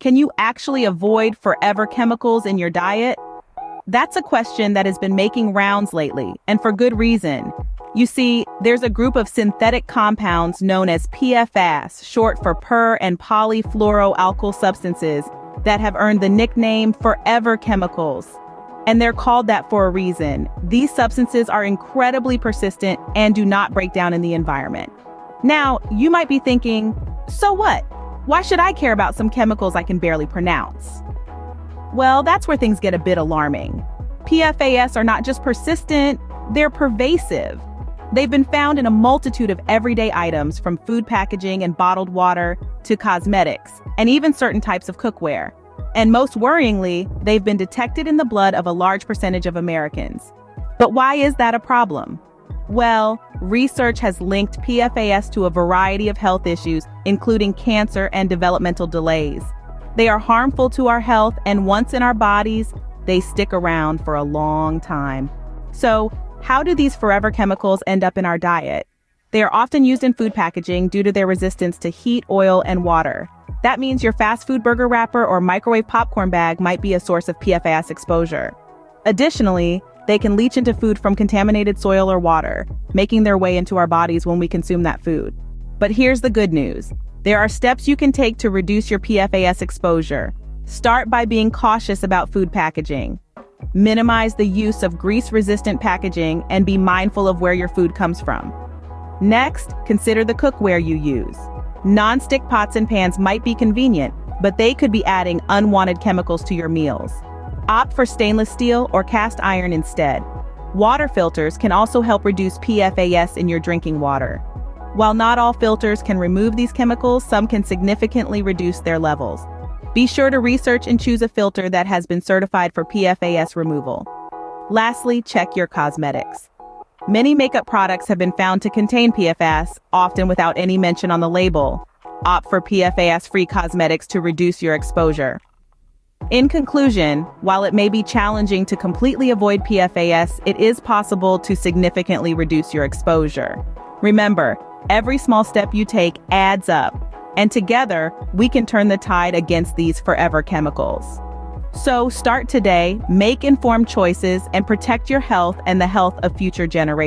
Can you actually avoid forever chemicals in your diet? That's a question that has been making rounds lately, and for good reason. You see, there's a group of synthetic compounds known as PFAS, short for per- and polyfluoroalkyl substances, that have earned the nickname forever chemicals. And they're called that for a reason. These substances are incredibly persistent and do not break down in the environment. Now, you might be thinking, so what? Why should I care about some chemicals I can barely pronounce? Well, that's where things get a bit alarming. PFAS are not just persistent, they're pervasive. They've been found in a multitude of everyday items, from food packaging and bottled water to cosmetics, and even certain types of cookware. And most worryingly, they've been detected in the blood of a large percentage of Americans. But why is that a problem? Well, research has linked PFAS to a variety of health issues, including cancer and developmental delays. They are harmful to our health, and once in our bodies, they stick around for a long time. So, how do these forever chemicals end up in our diet? They are often used in food packaging due to their resistance to heat, oil, and water. That means your fast food burger wrapper or microwave popcorn bag might be a source of PFAS exposure. Additionally, they can leach into food from contaminated soil or water, making their way into our bodies when we consume that food. But here's the good news. There are steps you can take to reduce your PFAS exposure. Start by being cautious about food packaging. Minimize the use of grease-resistant packaging and be mindful of where your food comes from. Next, consider the cookware you use. Non-stick pots and pans might be convenient, but they could be adding unwanted chemicals to your meals. Opt for stainless steel or cast iron instead. Water filters can also help reduce PFAS in your drinking water. While not all filters can remove these chemicals, some can significantly reduce their levels. Be sure to research and choose a filter that has been certified for PFAS removal. Lastly, check your cosmetics. Many makeup products have been found to contain PFAS, often without any mention on the label. Opt for PFAS-free cosmetics to reduce your exposure. In conclusion, while it may be challenging to completely avoid PFAS, it is possible to significantly reduce your exposure. Remember, every small step you take adds up, and together, we can turn the tide against these forever chemicals. So start today, make informed choices, and protect your health and the health of future generations.